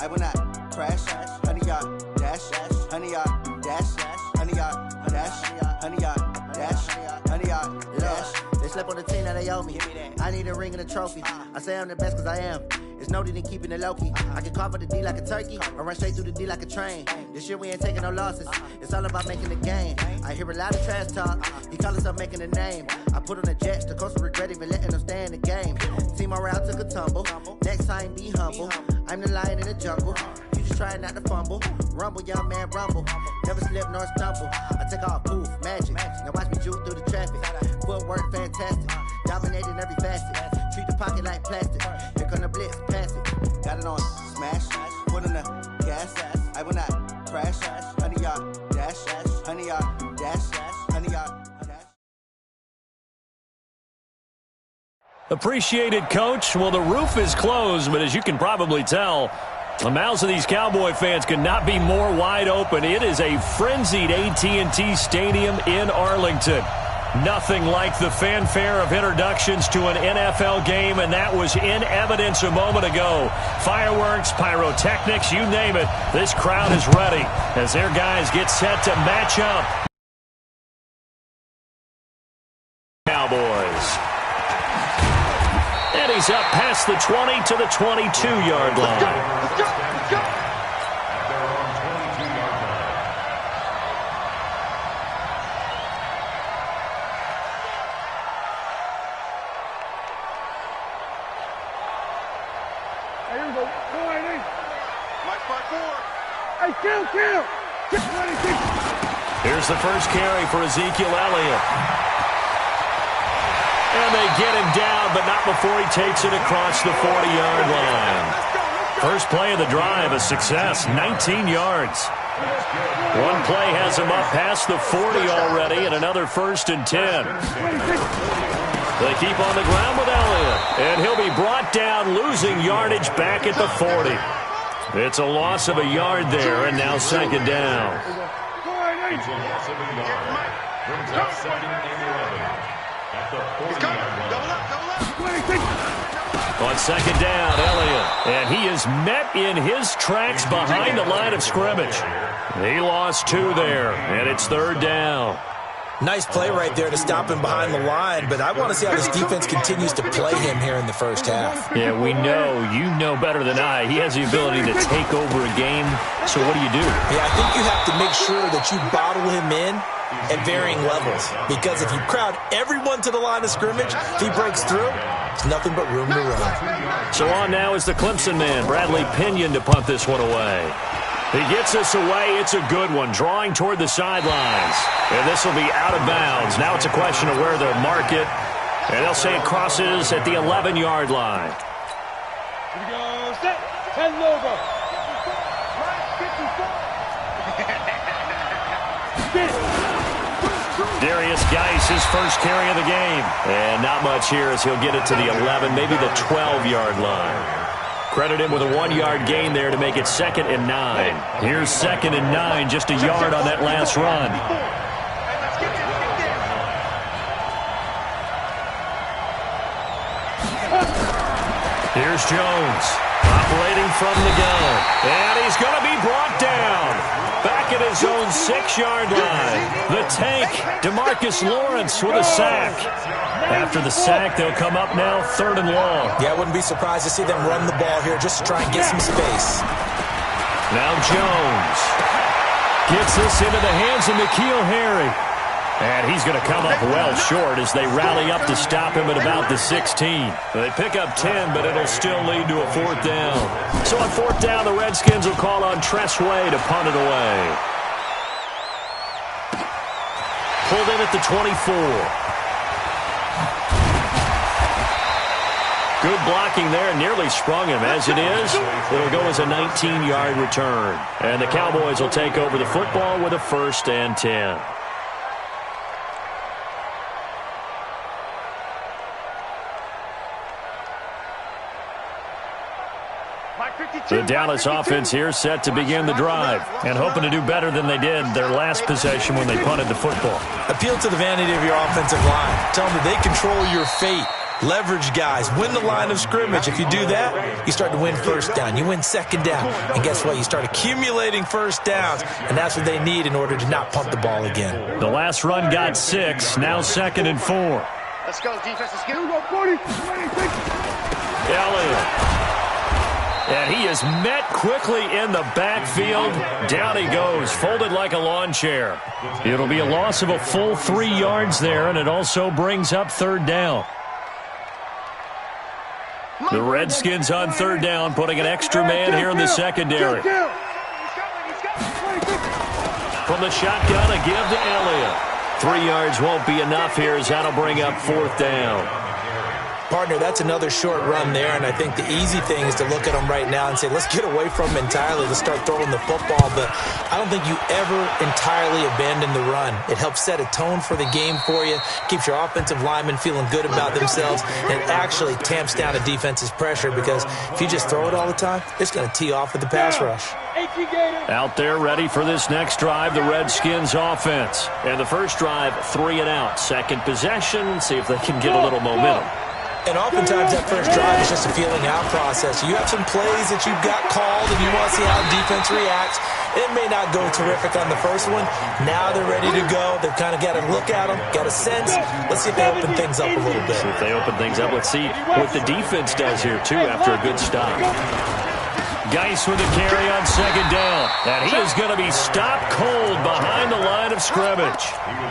I will not crash. 100-yard dash. 100-yard dash. 100-yard dash. 100-yard dash. 100-yard dash. They slept on the team that they owe me. I need a ring and a trophy. I say I'm the best cause I am. It's noted in keeping it low-key. I can carve up the D like a turkey or run straight through the D like a train. This year we ain't taking no losses. It's all about making the game. I hear a lot of trash talk. He call himself making a name. I put on the Jets. The coach will regret even letting them stay in the game. Team morale took a tumble. Next time be humble. I'm the lion in the jungle. You just trying not to fumble. Rumble, young man, rumble. Never slip nor stumble. I take off, poof, magic. Now watch me juke through the traffic. Footwork fantastic. Dominating every facet. Treat the pocket like plastic. Here come the blitz, pass it. Got it on smash. Put on the gas. I will not crash. 100-yard dash. 100-yard dash. 100-yard dash. Appreciated, Coach. Well, the roof is closed, but as you can probably tell, the mouths of these Cowboy fans could not be more wide open. It is a frenzied AT&T Stadium in Arlington. Nothing like the fanfare of introductions to an NFL game, and that was in evidence a moment ago. Fireworks, pyrotechnics, you name it. This crowd is ready as their guys get set to match up. Cowboys. And he's up past the 20 to the 22-yard line. Let's go. Here's the first carry for Ezekiel Elliott. And they get him down, but not before he takes it across the 40-yard line. First play of the drive, a success, 19 yards. One play has him up past the 40 already, and another 1st and 10. They keep on the ground with Elliott, and he'll be brought down, losing yardage back at the 40. It's a loss of a yard there, and now 2nd down. It's a loss of a yard. Brings up 2nd and 11 at the 40-yard line. On 2nd down, Elliott, and he is met in his tracks behind the line of scrimmage. He lost 2 there, and it's 3rd down. Nice play right there to stop him behind the line, but I want to see how this defense continues to play him here in the first half. Yeah, we know. You know better than I. He has the ability to take over a game, so what do you do? Yeah, I think you have to make sure that you bottle him in at varying levels, because if you crowd everyone to the line of scrimmage, if he breaks through, it's nothing but room to run. So on now is the Clemson man, Bradley Pinion, to punt this one away. He gets this away. It's a good one, drawing toward the sidelines. And this will be out of bounds. Now it's a question of where they'll mark it. And they'll say it crosses at the 11-yard line. Here we go. Set. 10 over. Darius Geis, his first carry of the game. And not much here as he'll get it to the 11, maybe the 12-yard line. Credit him with a 1-yard gain there to make it 2nd and 9. Here's 2nd and 9, just a yard on that last run. Here's Jones, operating from the gun. And he's going to be brought down. Back at his own 6-yard line. The tank, DeMarcus Lawrence with a sack. After the sack, they'll come up now 3rd and long. Yeah, I wouldn't be surprised to see them run the ball here just to try and get some space. Now Jones gets this into the hands of N'Keal Harry. And he's going to come up well short as they rally up to stop him at about the 16. They pick up 10, but it'll still lead to a 4th down. So on 4th down, the Redskins will call on Tress Way to punt it away. Pulled in at the 24. Good blocking there, nearly sprung him. As it is, it'll go as a 19-yard return. And the Cowboys will take over the football with a 1st and 10. The Dallas offense here set to begin the drive and hoping to do better than they did their last possession when they punted the football. Appeal to the vanity of your offensive line. Tell them that they control your fate. Leverage guys. Win the line of scrimmage. If you do that, you start to win first down. You win second down. And guess what? You start accumulating first downs, and that's what they need in order to not punt the ball again. The last run got 6. Now 2nd and 4. Let's go, defense. Let's go. 40. Elliott. And he is met quickly in the backfield. Down he goes, folded like a lawn chair. It'll be a loss of a full 3 yards there, and it also brings up 3rd down. The Redskins on 3rd down, putting an extra man here in the secondary. From the shotgun, a give to Elliott. 3 yards won't be enough here as that'll bring up 4th down. Partner, that's another short run there, and I think the easy thing is to look at them right now and say, let's get away from them entirely. Let's start throwing the football, but I don't think you ever entirely abandon the run. It helps set a tone for the game for you, keeps your offensive linemen feeling good about themselves, and it actually tamps down a defense's pressure because if you just throw it all the time, it's going to tee off with the pass rush. Out there ready for this next drive, the Redskins offense. And the first drive, 3 and out. Second possession, see if they can get a little momentum. And oftentimes that first drive is just a feeling out process. You have some plays that you've got called and you want to see how defense reacts. It may not go terrific on the first one. Now they're ready to go. They've kind of got to look at them, got a sense. Let's see if they open things up a little bit. See if they open things up. Let's see what the defense does here, too, after a good stop. Geis with a carry on 2nd down. And he is going to be stopped cold behind the line of scrimmage.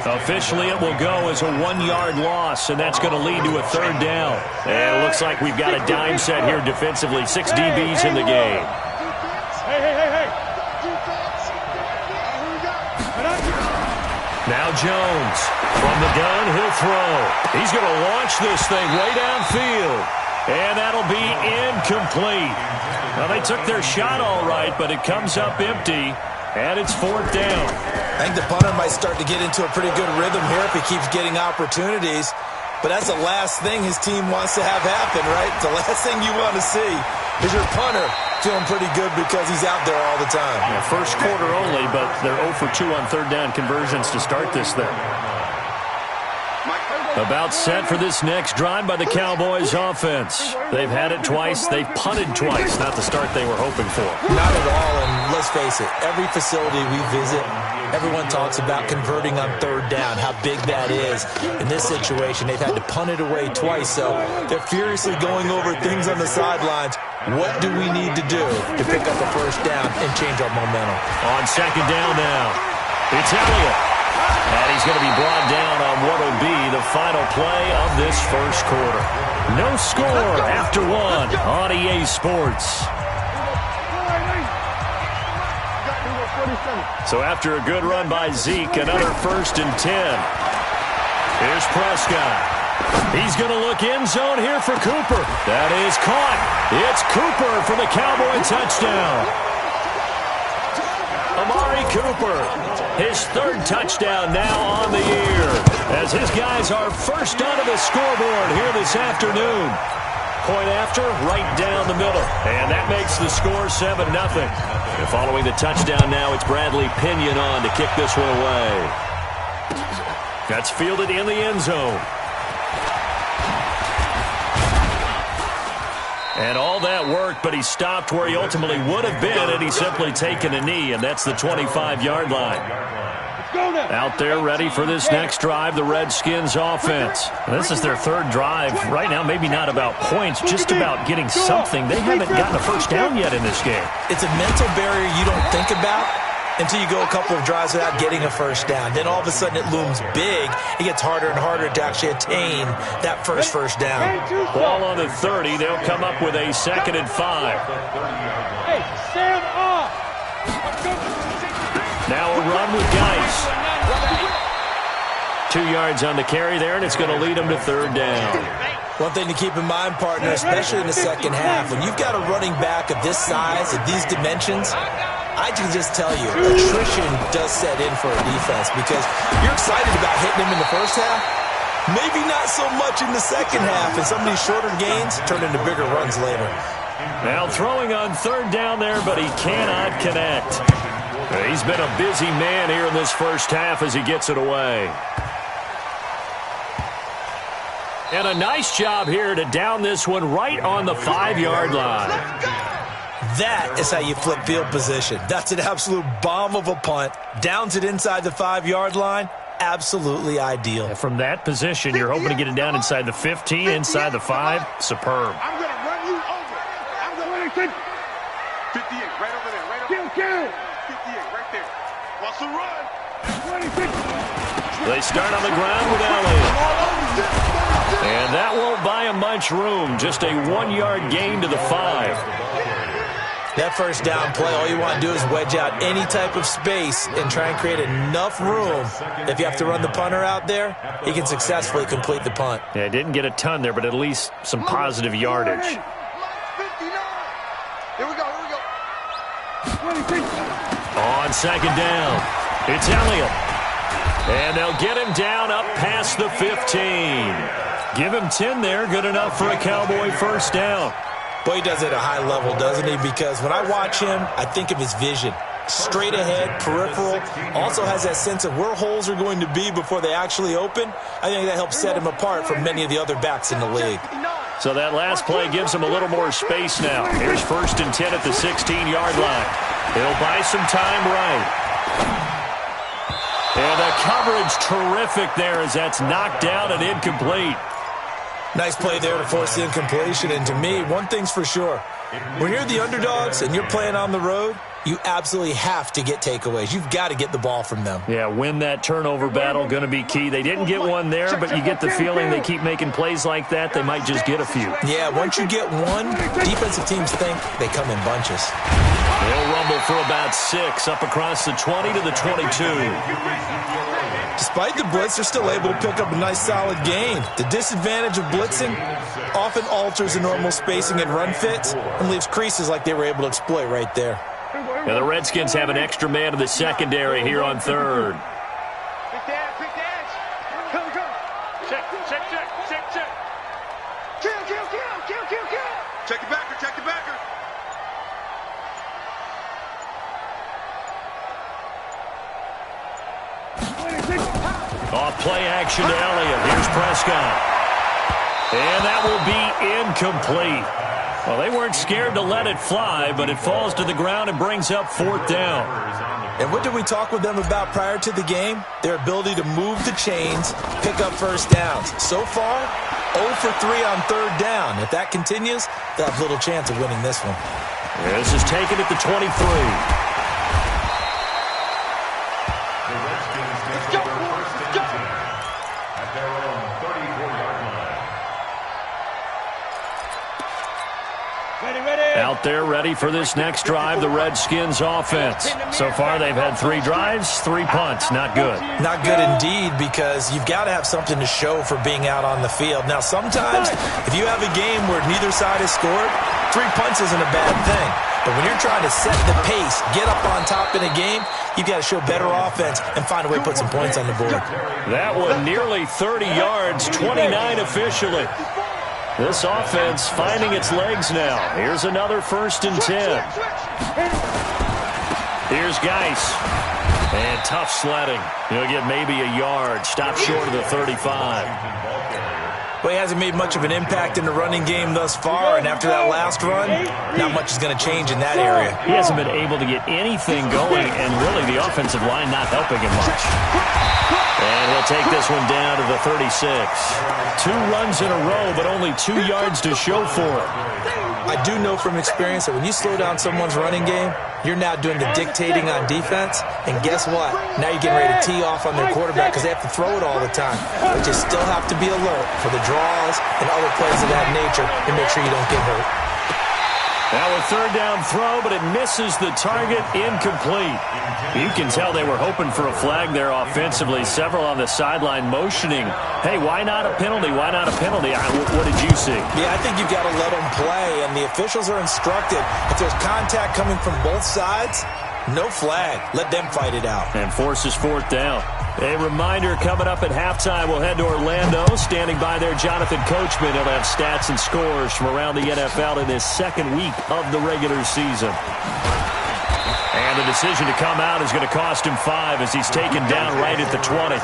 Officially, it will go as a 1-yard loss, and that's going to lead to a 3rd down. And it looks like we've got a dime set here defensively. 6 DBs in the game. Hey. Now Jones. From the gun, he'll throw. He's going to launch this thing way downfield. And that'll be incomplete. Well, they took their shot all right, but it comes up empty, and it's 4th down. I think the punter might start to get into a pretty good rhythm here if he keeps getting opportunities. But that's the last thing his team wants to have happen, right? The last thing you want to see is your punter feeling pretty good because he's out there all the time. Yeah, first quarter only, but they're 0 for 2 on 3rd down conversions to start this thing. About set for this next drive by the Cowboys offense. They've had it twice. They've punted twice. Not the start they were hoping for. Not at all, and let's face it, every facility we visit, everyone talks about converting on 3rd down, how big that is. In this situation, they've had to punt it away twice, so they're furiously going over things on the sidelines. What do we need to do to pick up a 1st down and change our momentum? On 2nd down now, it's Elliott. And he's going to be brought down on what will be the final play of this first quarter. No score after 1 on EA Sports. So after a good run by Zeke, another 1st and 10. Here's Prescott. He's going to look end zone here for Cooper. That is caught. It's Cooper for the Cowboy touchdown. Amari Cooper, his 3rd touchdown now on the year, as his guys are first onto the scoreboard here this afternoon. Point after, right down the middle, and that makes the score 7-0. And following the touchdown now, it's Bradley Pinion on to kick this one away. That's fielded in the end zone. And all that worked, but he stopped where he ultimately would have been, and he's simply taken a knee, and that's the 25-yard line. Out there ready for this next drive, the Redskins offense. This is their 3rd drive. Right now, maybe not about points, just about getting something. They haven't gotten a 1st down yet in this game. It's a mental barrier you don't think about until you go a couple of drives without getting a 1st down. Then all of a sudden it looms big. It gets harder and harder to actually attain that first down. Ball on the 30. They'll come up with a 2nd and 5. Hey, stand off. Now a run with Geis. 2 yards on the carry there, and it's going to lead them to 3rd down. One thing to keep in mind, partner, especially in the second half, when you've got a running back of this size, of these dimensions, I can just tell you, attrition does set in for a defense because you're excited about hitting him in the first half. Maybe not so much in the second half, and some of these shorter gains turn into bigger runs later. Now throwing on 3rd down there, but he cannot connect. He's been a busy man here in this first half as he gets it away. And a nice job here to down this one right on the 5-yard line. That is how you flip field position. That's an absolute bomb of a punt. Downs it inside the 5-yard line. Absolutely ideal. And from that position, you're hoping to get it down inside the 15, inside the 5. Superb. I'm going to run you over. I'm going to 58, right over there. Right over there. 58, right there. Wants to run. 26. They start on the ground with Elliott. And that won't buy him much room. Just a 1-yard gain to the 5. That first down play, all you want to do is wedge out any type of space and try and create enough room. If you have to run the punter out there, he can successfully complete the punt. Yeah, didn't get a ton there, but at least some positive yardage. 59. Here we go. 26. On second down, it's Elliott. And they'll get him down up past the 15. Give him 10 there, good enough for a Cowboy first down. Boy, he does it at a high level, doesn't he? Because when I watch him, I think of his vision. Straight ahead, peripheral, also has that sense of where holes are going to be before they actually open. I think that helps set him apart from many of the other backs in the league. So that last play gives him a little more space now. Here's 1st and 10 at the 16-yard line. He'll buy some time right. And the coverage terrific there as that's knocked down and incomplete. Nice play there to force the incompletion. And to me, one thing's for sure. When you're the underdogs and you're playing on the road, you absolutely have to get takeaways. You've got to get the ball from them. Yeah, win that turnover battle, going to be key. They didn't get one there, but you get the feeling they keep making plays like that, they might just get a few. Yeah, once you get one, defensive teams think they come in bunches. They'll rumble for about 6 up across the 20 to the 22. Despite the blitz, they're still able to pick up a nice solid gain. The disadvantage of blitzing often alters the normal spacing and run fits and leaves creases like they were able to exploit right there. Now the Redskins have an extra man in the secondary here on 3rd. Big dash. Come. Check. Kill. Check the backer. Off play action to Elliott. Here's Prescott. And that will be incomplete. Well, they weren't scared to let it fly, but it falls to the ground and brings up 4th down. And what did we talk with them about prior to the game? Their ability to move the chains, pick up first downs. So far, 0 for 3 on 3rd down. If that continues, they'll have little chance of winning this one. This is taken at the 23. Out there ready for this next drive, the Redskins offense. So far they've had 3 drives, 3 punts. Not good. Not good indeed, because you've got to have something to show for being out on the field. Now sometimes if you have a game where neither side has scored, 3 punts isn't a bad thing. But when you're trying to set the pace, get up on top in a game, you've got to show better offense and find a way to put some points on the board. That one nearly 30 yards, 29 officially. This offense finding its legs now. Here's another 1st and 10. Here's Geis. And tough sledding. He'll get maybe a yard. Stop short of the 35. Well, he hasn't made much of an impact in the running game thus far, and after that last run, not much is going to change in that area. He hasn't been able to get anything going, and really the offensive line not helping him much. And he'll take this one down to the 36. 2 runs in a row, but only 2 yards to show for it. I do know from experience that when you slow down someone's running game, you're now doing the dictating on defense, and guess what? Now you're getting ready to tee off on their quarterback because they have to throw it all the time. But you still have to be alert for the draws and other plays of that nature and make sure you don't get hurt. Now a 3rd down throw, but it misses the target, incomplete. You can tell they were hoping for a flag there offensively. Several on the sideline motioning, hey, why not a penalty? Why not a penalty? What did you see? Yeah, I think you've got to let them play, and the officials are instructed. If there's contact coming from both sides, no flag. Let them fight it out. And forces 4th down. A reminder coming up at halftime, we'll head to Orlando. Standing by there, Jonathan Coachman. He'll have stats and scores from around the NFL in his 2nd week of the regular season. And the decision to come out is going to cost him 5 as he's taken down right at the 20.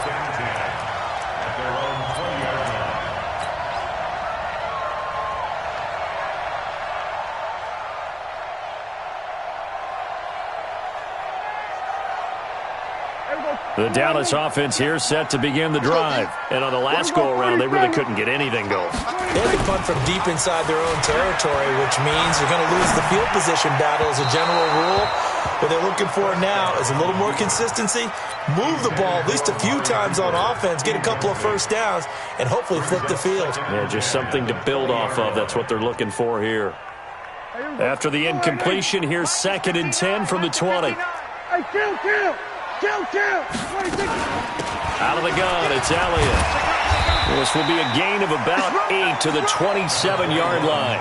The Dallas offense here set to begin the drive. And on the last go-around, they really couldn't get anything going. They had to punt from deep inside their own territory, which means you're going to lose the field position battle as a general rule. What they're looking for now is a little more consistency, move the ball at least a few times on offense, get a couple of first downs, and hopefully flip the field. Yeah, just something to build off of. That's what they're looking for here. After the incompletion, here's 2nd and 10 from the 20. Out of the gun, it's Elliott. This will be a gain of about 8 to the 27-yard line.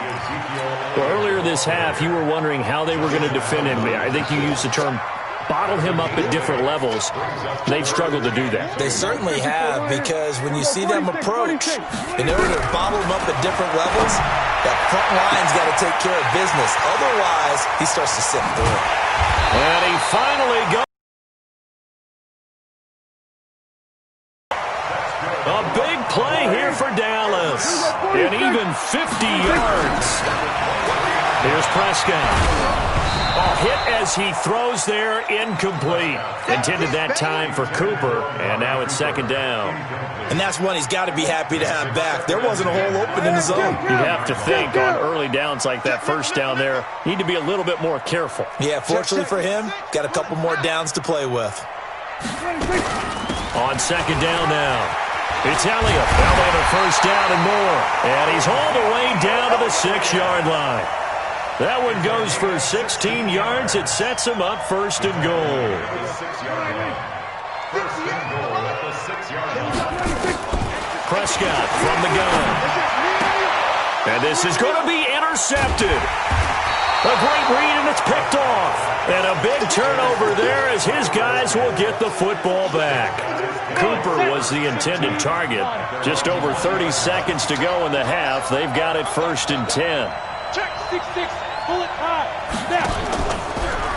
Well, earlier this half, you were wondering how they were going to defend him. I think you used the term bottle him up at different levels. They've struggled to do that. They certainly have, because when you see them approach, in order to bottle him up at different levels, that front line's got to take care of business. Otherwise, he starts to sift through it. And he finally goes. A big play here for Dallas. And even 50 yards. Here's Prescott. A hit as he throws there, incomplete. Intended that time for Cooper, and now it's 2nd down. And that's one he's got to be happy to have back. There wasn't a hole open in the zone. You have to think on early downs like that first down there, need to be a little bit more careful. Yeah, fortunately for him, got a couple more downs to play with. On 2nd down now. It's Elliott. Elliott a first down and more. And he's all the way down to the 6-yard line. That one goes for 16 yards. It sets him up 1st and goal. Prescott from the gun. And this is going to be intercepted. A great read, and it's picked off. And a big turnover there as his guys will get the football back. Cooper was the intended target. Just over 30 seconds to go in the half. They've got it 1st and 10. Check 6-6. Pull it high. Snap.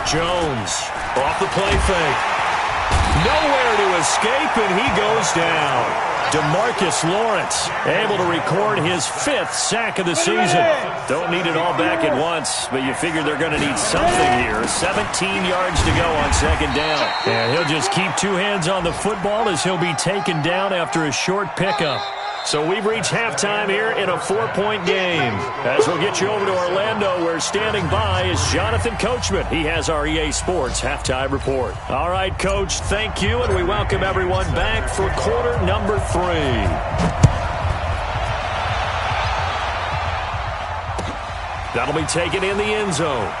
Jones off the play fake. Nowhere to escape, and he goes down. DeMarcus Lawrence able to record his 5th sack of the season. Don't need it all back at once, but you figure they're going to need something here. 17 yards to go on 2nd down. And he'll just keep 2 hands on the football as he'll be taken down after a short pickup. So we've reached halftime here in a 4-point game. As we'll get you over to Orlando, where standing by is Jonathan Coachman. He has our EA Sports Halftime Report. All right, Coach, thank you, and we welcome everyone back for quarter number 3. That'll be taken in the end zone.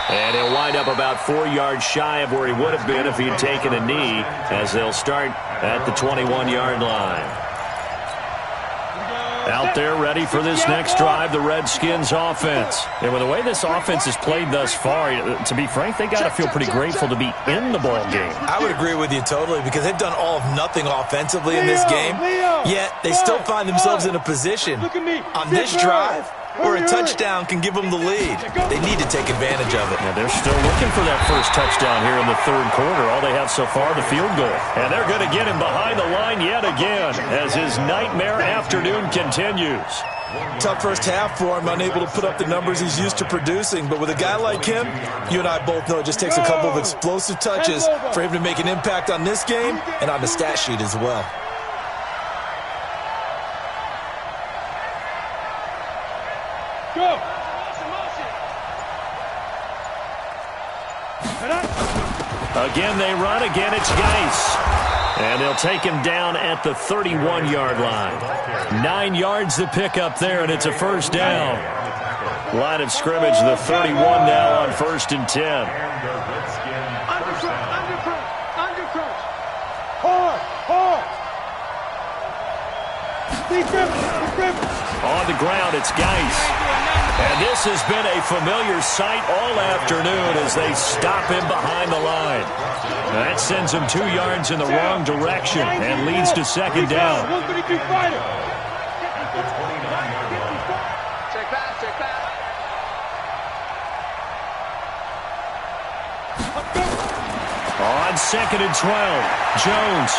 And he'll wind up about 4 yards shy of where he would have been if he had taken a knee, as they'll start at the 21-yard line. Out there ready for this next drive, the Redskins offense. And with the way this offense has played thus far, to be frank, they got to feel pretty grateful to be in the ball game. I would agree with you totally, because they've done all of nothing offensively in this game, yet they still find themselves in a position on this drive where a touchdown can give them the lead. They need to take advantage of it. Yeah, they're still looking for that first touchdown here in the 3rd quarter. All they have so far, the field goal. And they're going to get him behind the line yet again as his nightmare afternoon continues. Tough first half for him, unable to put up the numbers he's used to producing. But with a guy like him, you and I both know it just takes a couple of explosive touches for him to make an impact on this game and on the stat sheet as well. Go. Again, they run. Again, it's Geis. And they'll take him down at the 31-yard line. 9 yards to pick up there, and it's a first down. Line of scrimmage, the 31 now on 1st and 10. Under crunch. Hard. On the ground, it's Geis. And this has been a familiar sight all afternoon as they stop him behind the line. That sends him 2 yards in the wrong direction and leads to 2nd down. Check back. On 2nd and 12, Jones.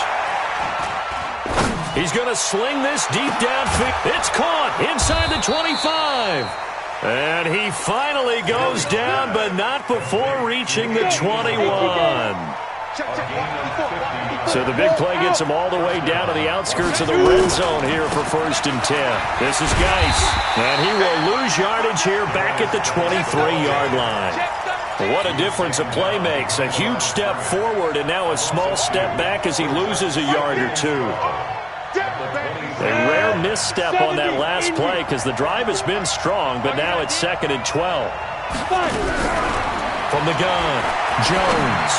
He's going to sling this deep downfield. It's caught inside the 25. And he finally goes down, but not before reaching the 21. So the big play gets him all the way down to the outskirts of the red zone here for 1st and 10. This is Geis, and he will lose yardage here back at the 23-yard line. What a difference a play makes. A huge step forward and now a small step back as he loses a yard or two. A rare misstep on that last play because the drive has been strong, but now it's 2nd and 12. From the gun, Jones.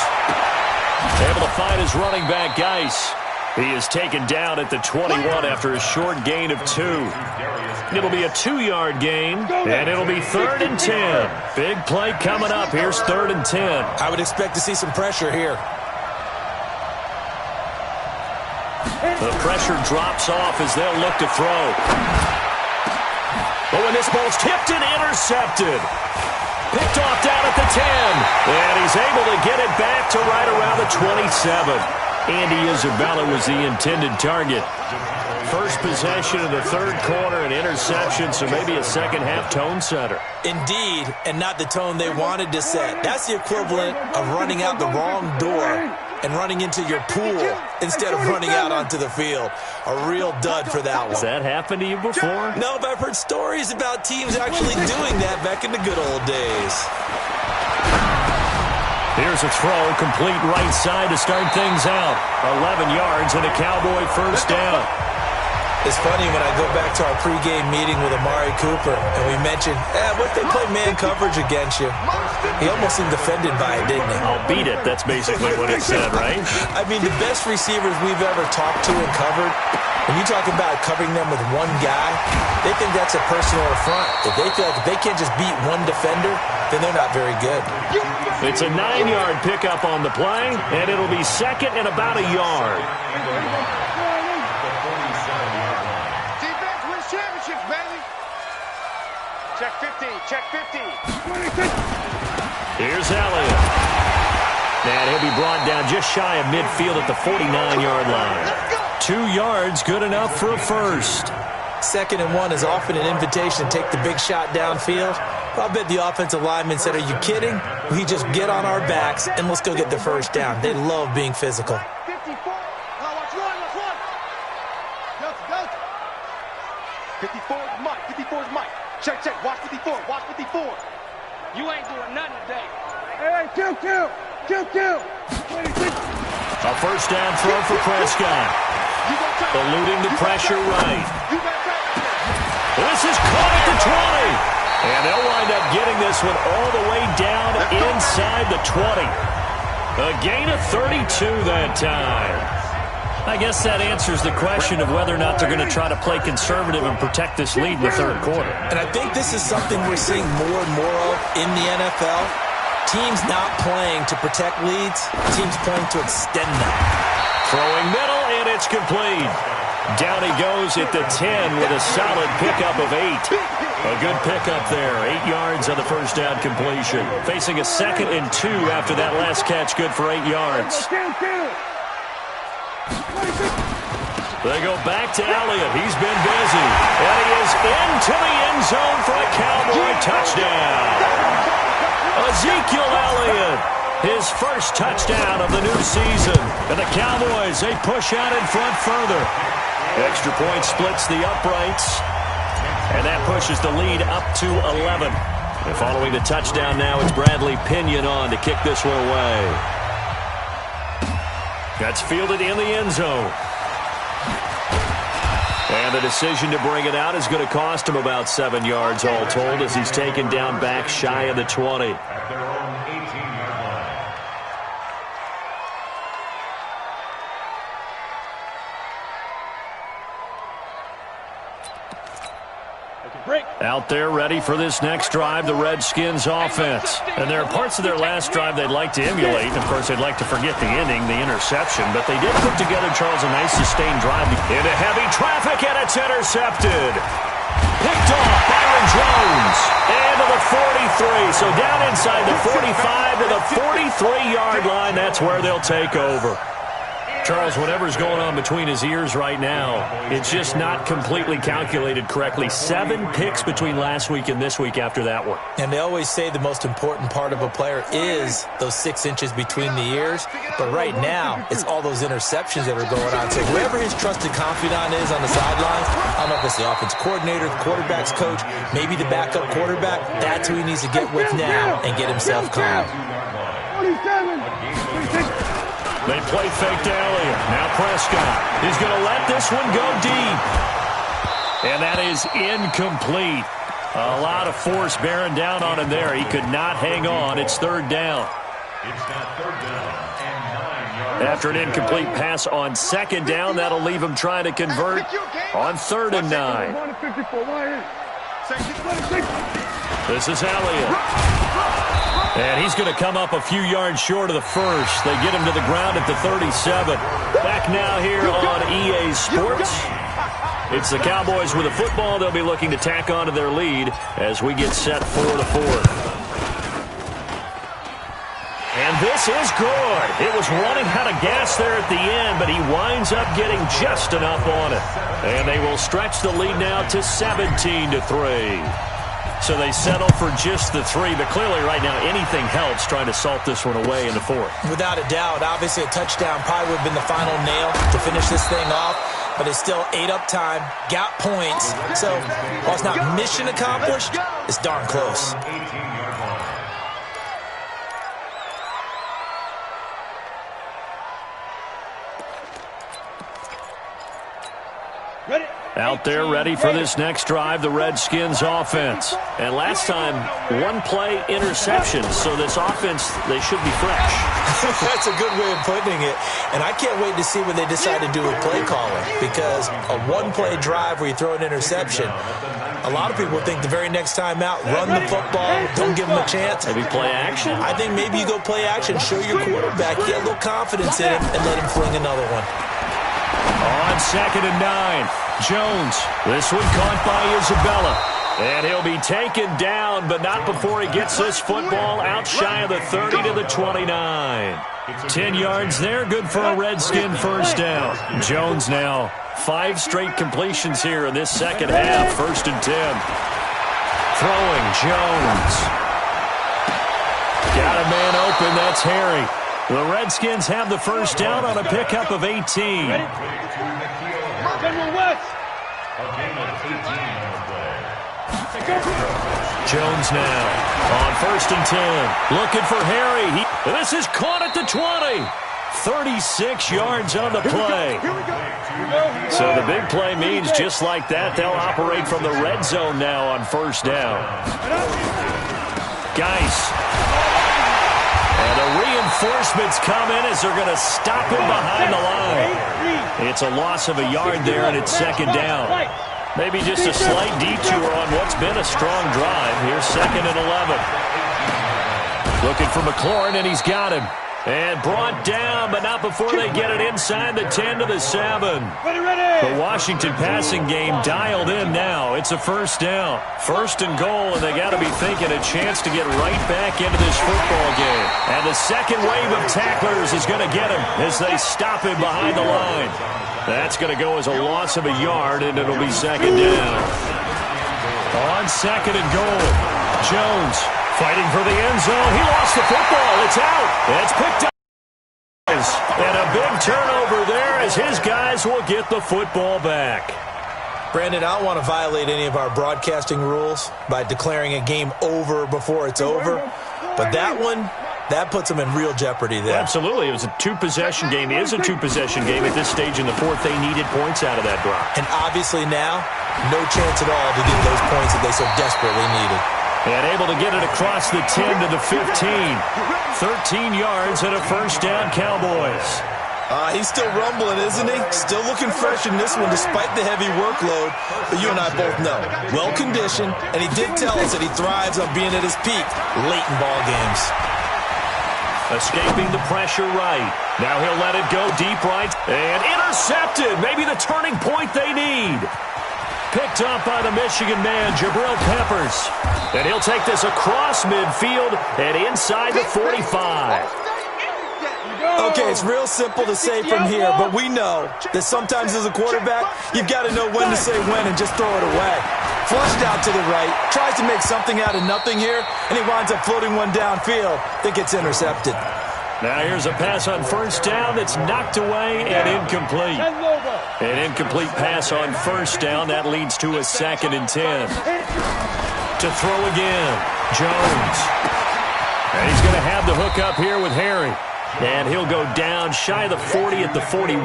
Able to find his running back, Geis. He is taken down at the 21 after a short gain of 2. It'll be a 2-yard gain, and it'll be 3rd and 10. Big play coming up. Here's 3rd and 10. I would expect to see some pressure here. The pressure drops off as they'll look to throw. But when this ball's tipped and intercepted. Picked off down at the 10. And he's able to get it back to right around the 27. Andy Isabella was the intended target. First possession of the 3rd quarter, an interception, so maybe a second-half tone setter. Indeed, and not the tone they wanted to set. That's the equivalent of running out the wrong door and running into your pool instead of running out onto the field. A real dud for that one. Has that happened to you before? No, but I've heard stories about teams actually doing that back in the good old days. Here's a throw, complete right side to start things out. 11 yards and a Cowboy 1st down. It's funny when I go back to our pregame meeting with Amari Cooper and we mentioned, what if they play man coverage against you? He almost seemed offended by it, didn't he? I'll beat it. That's basically what it said, right? I mean, the best receivers we've ever talked to and covered, when you talk about covering them with one guy, they think that's a personal affront. If they feel like if they can't just beat one defender, then they're not very good. It's a 9-yard pickup on the play, and it'll be 2nd and about a yard. Defense wins championships, baby. Check 15, check 15. Here's Elliott. And he'll be brought down just shy of midfield at the 49-yard line. 2 yards, good enough for a first. 2nd and 1 is often an invitation to take the big shot downfield. I bet the offensive lineman said, are you kidding? We just get on our backs and let's go get the first down. They love being physical. 54. Let's run. 54 is Mike. 54 is Mike. Check. Watch 54. Watch 54. You ain't doing nothing today. Hey, kill. A 1st down throw for Prescott. Eluding the pressure right. This is caught at the 20. And they'll wind up getting this one all the way down inside the 20. A gain of 32 that time. I guess that answers the question of whether or not they're going to try to play conservative and protect this lead in the 3rd quarter. And I think this is something we're seeing more and more of in the NFL. Teams not playing to protect leads, teams playing to extend them. Throwing middle, and it's complete. Down he goes at the 10 with a solid pickup of 8. A good pickup there. 8 yards on the 1st down completion. Facing a 2nd and 2 after that last catch, good for 8 yards. They go back to Elliott. He's been busy. And he is into the end zone for a Cowboy touchdown. Ezekiel Elliott, his first touchdown of the new season. And the Cowboys, they push out in front further. Extra point splits the uprights. And that pushes the lead up to 11. And following the touchdown now, it's Bradley Pinion on to kick this one away. That's fielded in the end zone. And the decision to bring it out is going to cost him about 7 yards all told as he's taken down back shy of the 20. At their own 18-yard line. Out there ready for this next drive, the Redskins offense. And there are parts of their last drive they'd like to emulate. And of course, they'd like to forget the ending, the interception. But they did put together, Charles, a nice sustained drive into heavy traffic, and it's intercepted. Picked off Byron Jones. And to the 43. So down inside the 45 to the 43-yard line. That's where they'll take over. Charles, whatever's going on between his ears right now, it's just not completely calculated correctly. 7 picks between last week and this week after that one. And they always say the most important part of a player is those 6 inches between the ears. But right now, it's all those interceptions that are going on. So whoever his trusted confidant is on the sidelines, I don't know if it's the offense coordinator, the quarterback's coach, maybe the backup quarterback, that's who he needs to get with now and get himself calm. They play fake to Elliott. Now Prescott. He's going to let this one go deep. And that is incomplete. A lot of force bearing down on him there. He could not hang on. It's 3rd down. It's now 3rd down and 9 yards. After an incomplete pass on 2nd down, that'll leave him trying to convert on 3rd and 9. This is Elliott. And he's going to come up a few yards short of the first. They get him to the ground at the 37. Back now here on EA Sports. It's the Cowboys with a football. They'll be looking to tack on to their lead as we get set for the 4th. And this is good. It was running out of gas there at the end, but he winds up getting just enough on it. And they will stretch the lead now to 17-3. So they settle for just the 3, but clearly right now anything helps trying to salt this one away in the 4th. Without a doubt, obviously a touchdown probably would have been the final nail to finish this thing off, but it's still 8 up time, got points. So while it's not mission accomplished, it's darn close. 18-yard line. Out there ready for this next drive, the Redskins offense. And last time, 1-play interception. So this offense, they should be fresh. That's a good way of putting it. And I can't wait to see what they decide to do with play calling. Because a 1-play drive where you throw an interception, a lot of people think the very next time out, run the football, don't give them a chance. Maybe play action? I think maybe you go play action, show your quarterback, get a little confidence in him, and let him fling another one. On 2nd and 9. Jones, this one caught by Isabella. And he'll be taken down, but not before he gets this football out shy of the 30 to the 29. 10 yards there, good for a Redskin first down. Jones now, 5 straight completions here in this second half, 1st and 10. Throwing, Jones. Got a man open, that's Harry. The Redskins have the first down on a pickup of 18. Jones now on 1st and 10. Looking for Harry. This is caught at the 20. 36 yards on the play. So the big play means just like that, they'll operate from the red zone now on 1st down. Geis. And the reinforcements come in as they're going to stop him behind the line. It's a loss of a yard there, and it's 2nd down. Maybe just a slight detour on what's been a strong drive. Here's 2nd and 11. Looking for McLaurin, and he's got him. And brought down, but not before they get it inside the 10 to the 7. The Washington passing game dialed in now. It's a first down. 1st and goal, and they got to be thinking a chance to get right back into this football game. And the second wave of tacklers is going to get him as they stop him behind the line. That's going to go as a loss of a yard, and it'll be 2nd down. On 2nd and goal, Jones fighting for the end zone. He lost the football. It's out. It's picked up. And a big turnover there as his guys will get the football back. Brandon, I don't want to violate any of our broadcasting rules by declaring a game over before it's over. But that one, that puts them in real jeopardy there. Absolutely. It was a 2-possession game. It is a 2-possession game at this stage in the 4th. They needed points out of that drive. And obviously now, no chance at all to get those points that they so desperately needed. And able to get it across the 10 to the 15. 13 yards and a first down, Cowboys. He's still rumbling, isn't he? Still looking fresh in this one despite the heavy workload. But you and I both know, well-conditioned, and he did tell us that he thrives on being at his peak late in ball games. Escaping the pressure right. Now he'll let it go deep right. And intercepted. Maybe the turning point they need. Picked up by the Michigan man, Jabril Peppers. And he'll take this across midfield and inside the 45. Okay, it's real simple to say from here, but we know that sometimes as a quarterback, you've got to know when to say when and just throw it away. Flushed out to the right, tries to make something out of nothing here, and he winds up floating one downfield that gets intercepted. Now here's a pass on first down that's knocked away and incomplete. An incomplete pass on first down. That leads to a 2nd and 10. To throw again, Jones. And he's going to have the hook up here with Harry. And he'll go down shy of the 40 at the 41.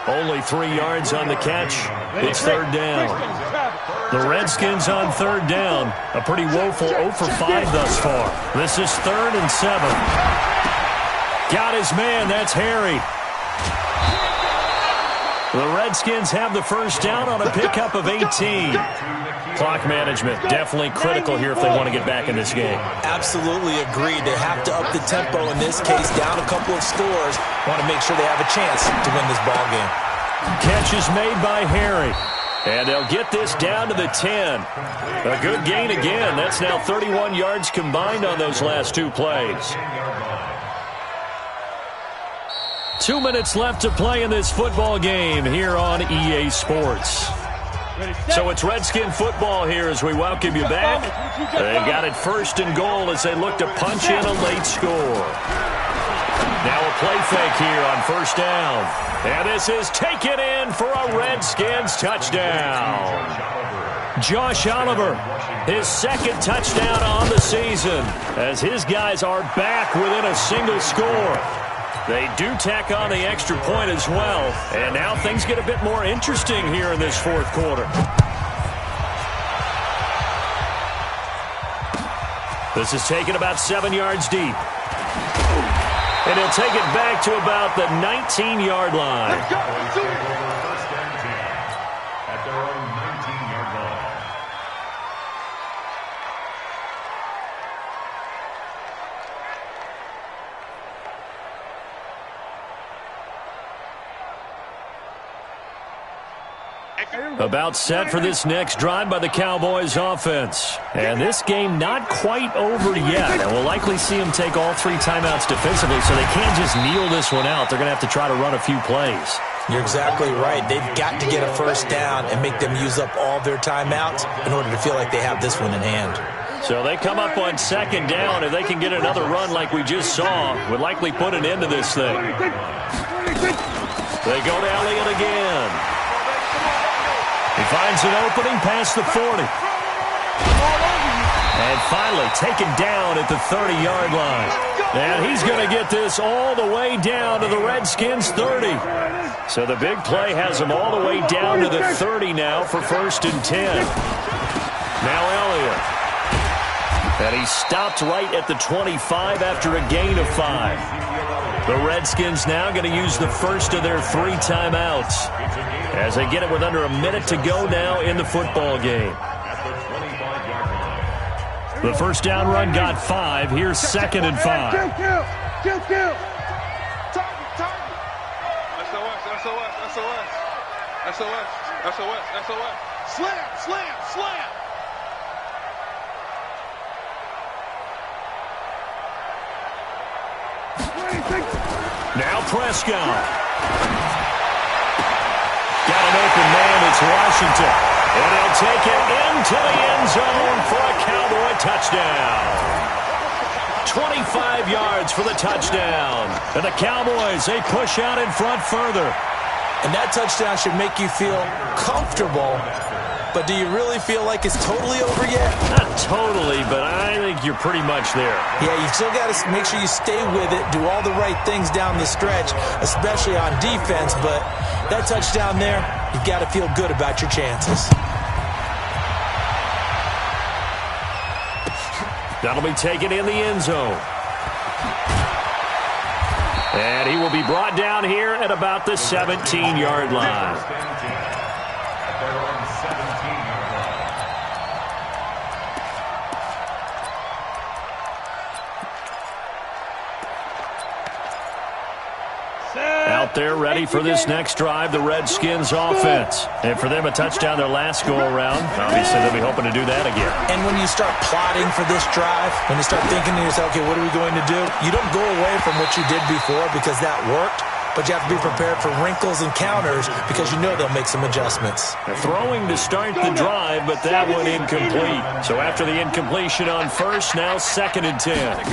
Only 3 yards on the catch. It's 3rd down. The Redskins on 3rd down. A pretty woeful 0 for 5 thus far. This is 3rd and 7. Got his man. That's Harry. The Redskins have the first down on a pickup of 18. Clock management definitely critical here if they want to get back in this game. Absolutely agreed. They have to up the tempo in this case, down a couple of scores. Want to make sure they have a chance to win this ball game. Catch is made by Harry. And they'll get this down to the 10. A good gain again. That's now 31 yards combined on those last 2 plays. 2 minutes left to play in this football game here on EA Sports. So it's Redskin football here as we welcome you back. They've got it 1st and goal as they look to punch in a late score. Now a play fake here on first down. And this is taken in for a Redskins touchdown. Josh Oliver, his 2nd touchdown on the season as his guys are back within a single score. They do tack on the extra point as well. And now things get a bit more interesting here in this 4th quarter. This is taken about 7 yards deep. And he'll take it back to about the 19-yard line. First and 10 at their own 19-yard line. About set for this next drive by the Cowboys offense. And this game not quite over yet. And we'll likely see them take all 3 timeouts defensively, so they can't just kneel this one out. They're going to have to try to run a few plays. You're exactly right. They've got to get a first down and make them use up all their timeouts in order to feel like they have this one in hand. So they come up on 2nd down. If they can get another run like we just saw, would likely put an end to this thing. They go to Elliott again. He finds an opening past the 40. And finally taken down at the 30-yard line. And he's going to get this all the way down to the Redskins' 30. So the big play has him all the way down to the 30 now for 1st and 10. Now Elliott. And he stopped right at the 25 after a gain of 5. The Redskins now going to use the first of their 3 timeouts as they get it with under a minute to go now in the football game. The first down run got 5. Here's 2nd and 5. Kill. SOS. Slam. Now Prescott. Got an open man. It's Washington. And he'll take it into the end zone for a Cowboy touchdown. 25 yards for the touchdown. And the Cowboys, they push out in front further. And that touchdown should make you feel comfortable. But do you really feel like it's totally over yet? Not totally, but I think you're pretty much there. Yeah, you still got to make sure you stay with it, do all the right things down the stretch, especially on defense. But that touchdown there, you've got to feel good about your chances. That'll be taken in the end zone. And he will be brought down here at about the 17-yard line. Out there ready for this next drive, the Redskins offense. And for them, a touchdown their last go-around. Obviously, they'll be hoping to do that again. And when you start plotting for this drive, when you start thinking to yourself, okay, what are we going to do? You don't go away from what you did before because that worked, but you have to be prepared for wrinkles and counters because you know they'll make some adjustments. They're throwing to start the drive, but that one incomplete. So after the incompletion on first, now 2nd and 10.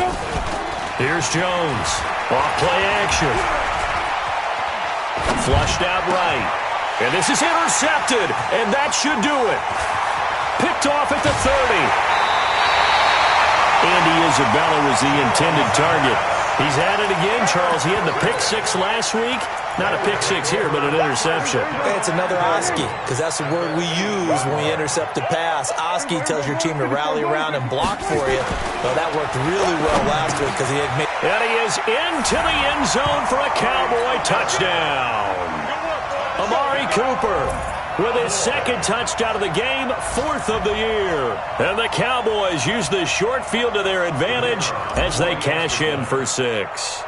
Here's Jones. Off play action. Flushed out right. And this is intercepted, and that should do it. Picked off at the 30. Andy Isabella was the intended target. He's at it again, Charles. He had the pick 6 last week. Not a pick 6 here, but an interception. Hey, it's another Oski, because that's the word we use when we intercept a pass. Oski tells your team to rally around and block for you. Well, that worked really well last week because he had made... And he is into the end zone for a Cowboy touchdown. Amari Cooper with his 2nd touchdown of the game, 4th of the year. And the Cowboys use the short field to their advantage as they cash in for 6.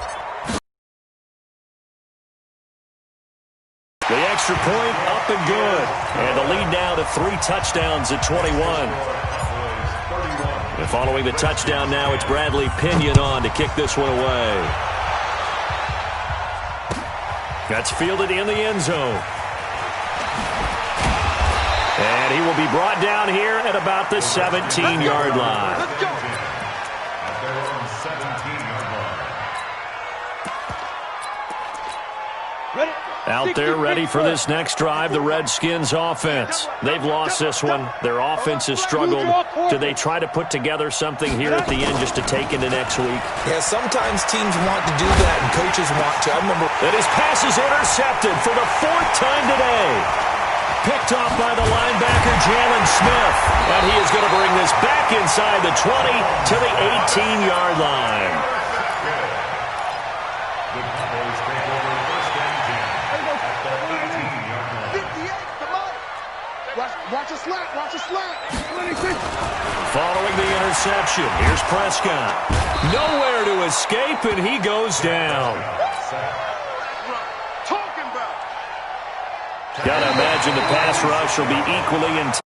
The extra point up and good. And the lead now to 3 touchdowns at 21. And following the touchdown now, it's Bradley Pinion on to kick this one away. That's fielded in the end zone. And he will be brought down here at about the 17-yard line. Let's go. Out there ready for this next drive, the Redskins offense. They've lost this one. Their offense has struggled. Do they try to put together something here at the end just to take into next week? Yeah, sometimes teams want to do that and coaches want to. I remember... And his pass is intercepted for the 4th time today. Picked off by the linebacker, Jalen Smith. And he is going to bring this back inside the 20 to the 18-yard line. Watch a slant. Watch a slant. Following the interception, here's Prescott. Nowhere to escape, and he goes down. Talking about. Gotta imagine the pass rush will be equally intense.